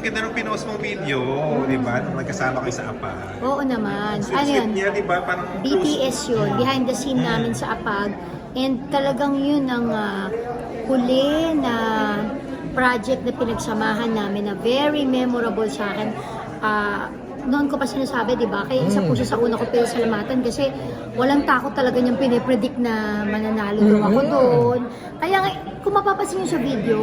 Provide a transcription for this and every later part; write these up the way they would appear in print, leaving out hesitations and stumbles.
ganda ng pinost mong video, di ba? Nung nagkasama kayo sa APAG. Oo naman. Sweet, Ano sweet yun? niya, di ba? Parang BTS yun. Behind the scene namin sa APAG. And talagang yun ang huli na project na pinagsamahan namin na very memorable sa akin. Noon ko pa sinasabi, di ba? Kaya isa po siya sa una ko pinasalamatan kasi walang takot talaga niyang pinipredict na mananalo daw ako doon. Kaya nga, kung mapapansin niyo sa video,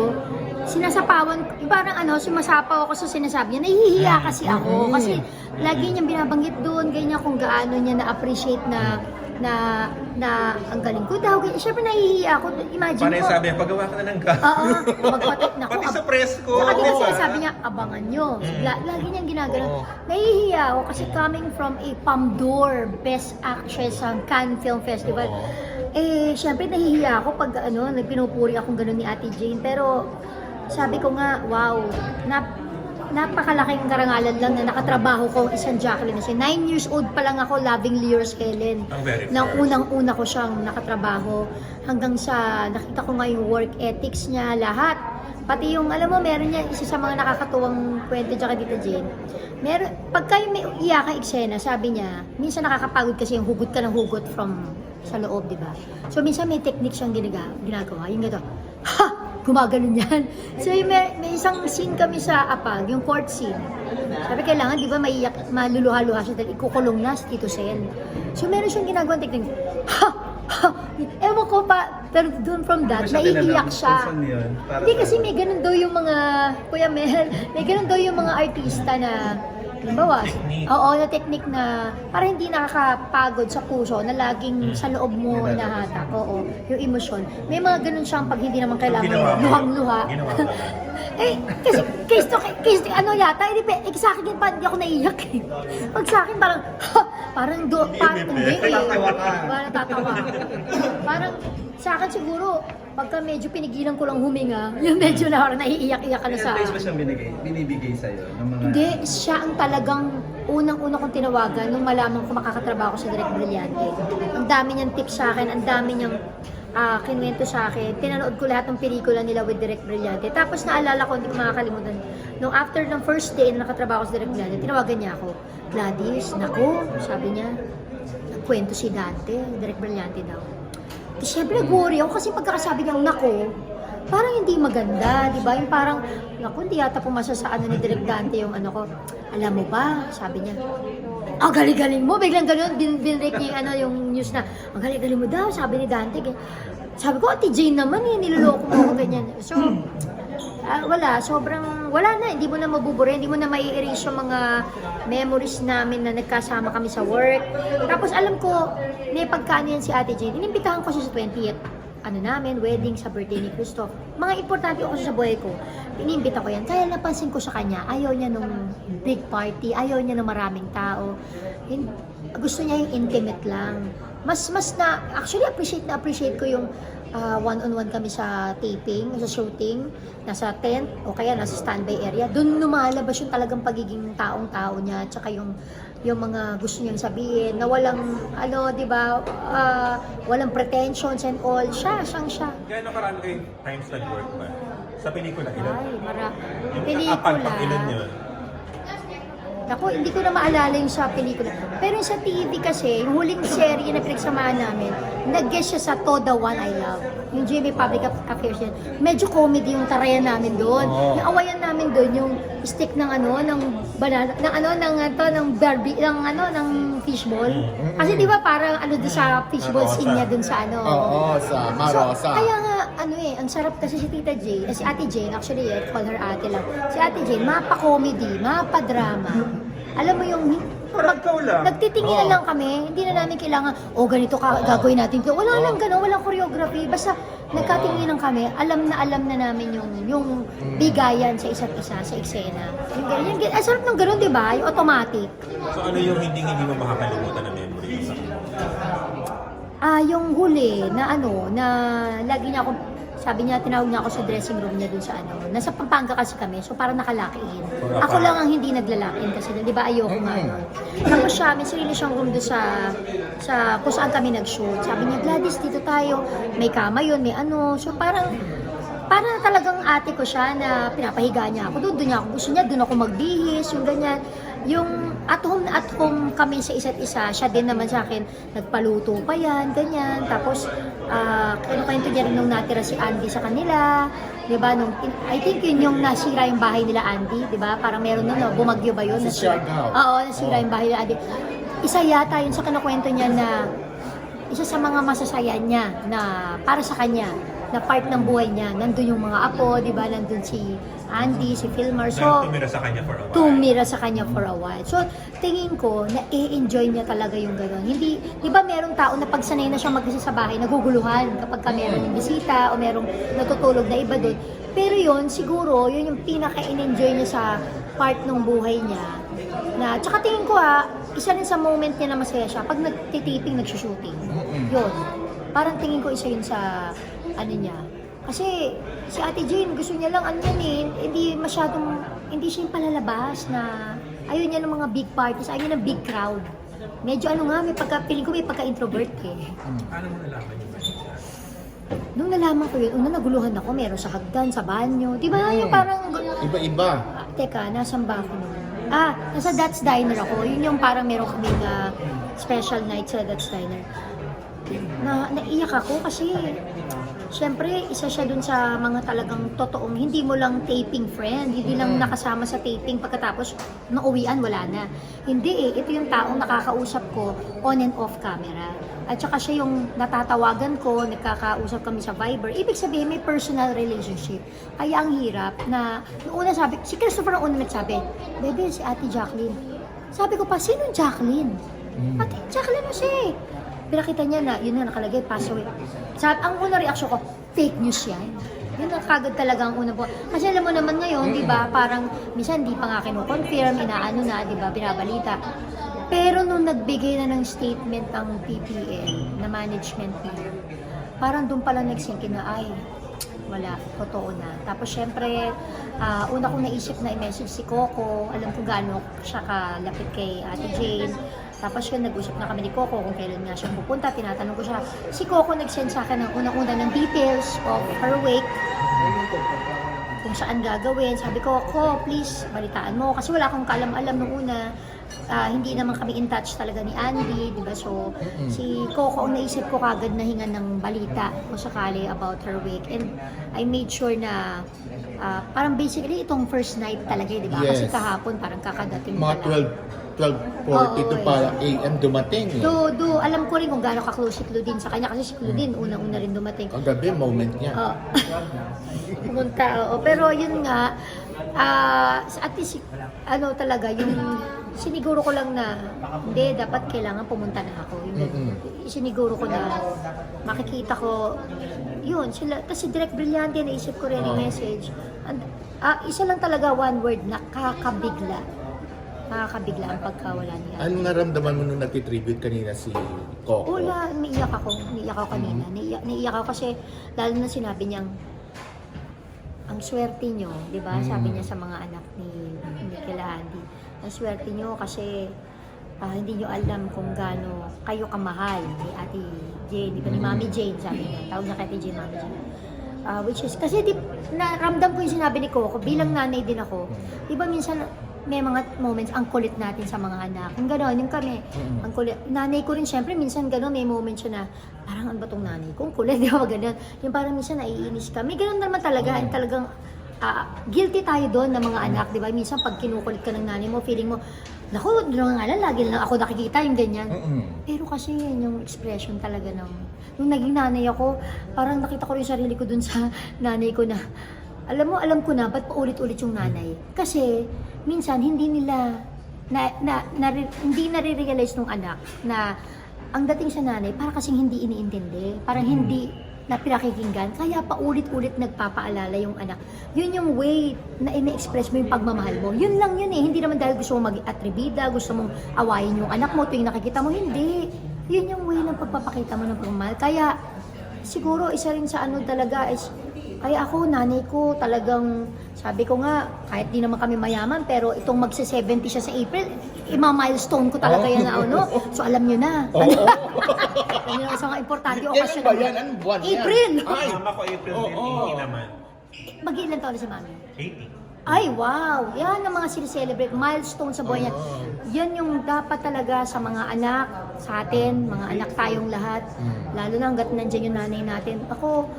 sinasapawan, parang sumasapaw ako sa sinasabi niya, nahihiya kasi ako. Kasi lagi niyang binabanggit doon, ganyan kung gaano niya na-appreciate na ang galing ko daw. Siyempre nahihiya ako. Imagine Paano ko. yung sabi niya, paggawa ka na ng ka. Oo, magpatik na Pati sa press ko. Saka di din ba? sabi niya, abangan nyo. Lagi niyang ginagano. Nahihiya ako kasi coming from a Pamdor Best Actress sa Cannes Film Festival. Siyempre nahihiya ako pag nagpinupuri akong gano'n ni Ate Jane. Pero sabi ko nga, wow, napakalaking karangalan lang na nakatrabaho ko isang Jacqueline na siya. 9 years old pa lang ako, lovingly yours, Helen. Nang unang-una ko siyang nakatrabaho hanggang sa nakita ko nga yung work ethics niya, lahat. Pati yung, alam mo, meron niya isa sa mga nakakatuwang kwento dyan kay Tita Jane. Pagka yung may iyakang eksena, sabi niya, minsan nakakapagod kasi yung hugot ka ng hugot from sa loob, di ba? So minsan may technique siyang ginagawa. Yung gano'n, ha! Gumaganon yan. So may isang scene kami sa APAG, yung court scene. Sabi kailangan, di ba, maluluha-luha siya dahil ikukulong na si Tito Sen. So meron siyang ginagawang technique. Ha! Ha! Ewan ko pa, pero doon from that, naiiyak siya. Hindi kasi may ganun daw yung mga, Kuya Mel, may ganun daw yung mga artista na, halimbawa, na technique na para hindi nakakapagod sa puso na laging sa loob mo nahatak. Oo, yung emosyon. May mga ganun siyang pag hindi naman kailangan luhang-luha. Kasi yata, sa akin din pa, hindi ako naiyak eh. Pag sa akin parang, parang tatawa. Parang sa akin siguro, pagka medyo pinigilan ko lang huminga, yung medyo na parang naiiyak-iyak ka na sa... May advice ba siyang binibigay sa'yo? Ng mga... Hindi, siya ang talagang unang-una kong tinawagan nung malaman ko makakatrabaho sa Direk Brillante. Ang dami niyang tips sa akin, ang dami niyang kinuwento sa akin. Pinanood ko lahat ng pelikula nila with Direk Brillante. Tapos naalala ko, hindi ko makakalimutan, nung after ng first day na nakatrabaho sa Direk Brillante, tinawagan niya ako. Gladys, naku, sabi niya, nagkwento si Dante, Direk Brillante daw. Siyempre nag-worry ako kasi pagkakasabi niyang nako, parang hindi maganda, di ba? Yung parang, naku, hindi yata pumasa sa ni Direk Dante yung ko. Alam mo ba, sabi niya, galing-galing mo, biglang gano'n, binrake niya yung news na, galing-galing mo daw, sabi ni Dante. Sabi ko, Ate Jane naman niloloko mo ako ganyan. So, wala na, hindi mo na mabubura, hindi mo na mai-erase yung mga memories namin na nagkasama kami sa work. Tapos alam ko, may pagkaano yan si Ate Jane, inimbitahan ko siya sa 20th wedding sa birthday ni Christoph. Mga importante ako sa buhay ko, inimbita ko yan. Kaya napansin ko sa kanya, ayaw niya nung big party, ayaw niya ng maraming tao. Gusto niya yung intimate lang. Actually appreciate ko yung one-on-one kami sa taping, sa shooting, nasa tent, o kaya nasa standby area. Doon lumalabas yung talagang pagiging taong-tao niya, tsaka yung mga gusto niyang sabihin, na walang, di ba, walang pretensions and all. Siyang siya. Gano'n karami kayong times nag-work ba? Sa pelikula, ilan? Pelikula. Ilan yun? Ako, hindi ko na maalala yung sa pelikula. Pero yung sa TV kasi, yung huling serye na pinagsamahan namin, nag-guest siya sa Toda One I Love. Yung GMA Public Affairs yan. Medyo comedy yung tarayan namin doon. Yung awayan namin doon, yung stick ng banana, ng Barbie, ng fishball. Kasi di ba parang doon sa fishball scene niya doon sa sa Marosa. So, kaya nga, ang sarap kasi si Tita Jane, si Ate Jane, actually, call her ate lang. Si Ate Jane, mapa-comedy, mapa-drama. Alam mo yung, nagtitinginan lang kami, hindi na namin kailangan, ganito gagawin natin. Wala lang gano'n, walang choreography. Basta nagkatinginan kami, alam na namin yung bigayan sa isa't isa, sa eksena. Yung ganyan, ang sarap ng gano'n, di ba? Yung automatic. So ano yung hindi mo makakalimutan na memory sa Yung huli na na lagi niya ako, sabi niya, tinawag niya ako sa dressing room niya dun sa nasa Pampanga kasi kami, so parang nakalakiin. Ako lang ang hindi naglalakiin kasi, di ba, ayoko nga nun. Tapos siya, may sarili siyang room doon sa kung saan kami nag-shoot. Sabi niya, Gladys, dito tayo, may kama yun, may so parang, para talagang ate ko siya na pinapahiga niya ako doon niya ako gusto niya, doon ako magbihis, yung ganyan. Yung at home kami sa isa't isa, siya din naman sa akin, nagpaluto pa yan, ganyan. Tapos, kinukwento niya rin nung natira si Andy sa kanila, di ba? I think yun yung nasira yung bahay nila Andy, di ba? Parang meron nun, no? Bumagyo ba yun? Oo, nasira yung bahay nila Andy. Isa yata yun sa kinukwento niya na isa sa mga masasaya niya na para sa kanya, na part ng buhay niya. Nandun yung mga apo, di ba? Nandun si Andy, si Filmar. So, tumira sa kanya for a while. tumira sa kanya for a while. So, tingin ko, na-enjoy niya talaga yung gano'n. Hindi, di ba merong tao na pagsanay na siya mag-isa sa bahay, naguguluhan kapag ka merong bisita o merong natutulog na iba doon. Pero yun, siguro, yun yung pinaka-enjoy niya sa part ng buhay niya. Na, tsaka tingin ko isa rin sa moment niya na masaya siya pag nagtitiping, nagsushooting. Yun. Parang tingin ko isa yun sa ano niya. Kasi si Ate Jane, gusto niya lang hindi siya yung palalabas na ayaw niya ng mga big parties, ayaw niya ng big crowd. Medyo feeling ko may pagka-introvert eh. Paano mo nalaman yun? Nung nalaman ko yun, naguluhan ako, meron sa hagdan, sa banyo. Di ba? Yung parang... Iba-iba. Teka, nasan ba ako nun? Nasa That's Diner ako. Yun yung parang meron kami na special night sa That's Diner. Naiyak ako kasi syempre, isa siya dun sa mga talagang totoong, hindi mo lang taping friend, hindi lang nakasama sa taping pagkatapos nauwian, wala na. Hindi ito yung taong nakakausap ko on and off camera. At saka siya yung natatawagan ko, nagkakausap kami sa Viber. Ibig sabihin, may personal relationship. Kaya ang hirap na, noong una sabi, si Christopher ang una nagsabi, Bebe, si Ate Jacqueline. Sabi ko pa, sino Jacqueline? Ate Jacqueline mo siya eh. Pinakita niya na, yun na nakalagay, pass away. Ang unang reaksyon ko, fake news yan. Yun ang kagad talaga ang unang po. Kasi alam mo naman ngayon, di ba, parang minsan di pa nga kinukonfirm, inaano na, di ba, binabalita. Pero nung nagbigay na ng statement ang PPL na management niya, parang doon pala nagsinkin na, ay, wala, totoo na. Tapos syempre, una kong naisip na i-message si Coco, alam ko gaano siya kalapit kay Ate Jane. Tapos yun, nag-usap na kami ni Coco kung kailan nga siya pupunta, tinatanong ko siya. Si Coco nag-send sa akin ng unang-una ng details of her wake, kung saan gagawin. Sabi ko, Coco, please, balitaan mo. Kasi wala akong kaalam-alam nung una. Hindi naman kami in touch talaga ni Andy, di ba? So, si Coco ang naisip ko kagad na hinga ng balita kung sakali about her wake. And I made sure na parang basically itong first night talaga, di ba? Yes. Kasi kahapon parang kakadating Mga pala. 12:42 para AM dumating eh. Alam ko rin kung gaano ka-close si Claudine sa kanya kasi si Claudine unang-una rin dumating. Kagabi, moment niya. Pumunta, pero yun nga, at least, talaga, yung siniguro ko lang na, hindi, dapat kailangan pumunta na ako. Siniguro ko na, makikita ko, yun, sila, kasi direct brillante, naisip ko rin yung message. Isa lang talaga, one word, nakakabigla. Nakakabigla ang pagkawala niya. Ano naramdaman mo nung nag-tribute kanina si Coco? Wala, naiyak ako kanina. Naiyak ako kasi, lalo na sinabi niyang, ang swerte nyo, di ba? Sabi niya sa mga anak ni Kila Andy, ang swerte nyo kasi hindi nyo alam kung gaano kayo kamahal ni Ate Jane, di ba? Ni Mami Jane, sabi niya. Tawag niya kay Ate Jane, Mami Jane. Which is, kasi naramdam ko yung sinabi ni Coco, bilang nanay din ako, di ba minsan, may mga moments, ang kulit natin sa mga anak. Yung gano'n, yung kami, ang kulit. Nanay ko rin, syempre, minsan gano'n, may moments siya na, parang ano ba tong nanay ko? Ang kulit, di ba, gano'n. Yung parang minsan naiinis ka. May gano'n naman talaga, yung talagang, guilty tayo doon ng mga anak, di ba? Minsan, pag kinukulit ka ng nanay mo, feeling mo, naku, doon nga lang, lagi lang ako nakikita, yung ganyan. Pero kasi yun, yung expression talaga ng, nung naging nanay ako, parang nakita ko rin sarili ko doon sa nanay ko na, alam ko na, ba't paulit-ulit yung nanay? Kasi, minsan, hindi nila, hindi nare-realize ng anak na ang dating sa nanay, para kasing hindi iniintindi, parang hindi na pinakikinggan, kaya paulit-ulit nagpapaalala yung anak. Yun yung way na ina-express mo yung pagmamahal mo. Yun lang yun eh, hindi naman dahil gusto mong mag-atribida, gusto mong awayin yung anak mo tuwing nakikita mo, hindi. Yun yung way ng pagpapakita mo ng pagmamahal. Kaya, siguro, isa rin sa talaga is, kaya ako, nanay ko, talagang, sabi ko nga, kahit di naman kami mayaman, pero itong magse-70 siya sa April, milestone ko talaga yan na So, alam nyo na. Alam nyo na, isang importante okasyon. Kailan ba yan? Anong buwan yan? April! Ay! Mama ko April din, hindi naman. Mag-iilan taon na si Mami? 80. Ay, wow! Yan ang mga sineselebrate, milestone sa buhay niya. Yan yung dapat talaga sa mga anak, sa atin, mga anak tayong lahat. Lalo na hanggat nandiyan yung nanay natin. Ako,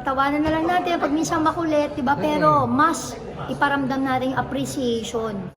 tawanan na lang natin pag minsan makulit, diba? Pero mas iparamdam natin yung appreciation.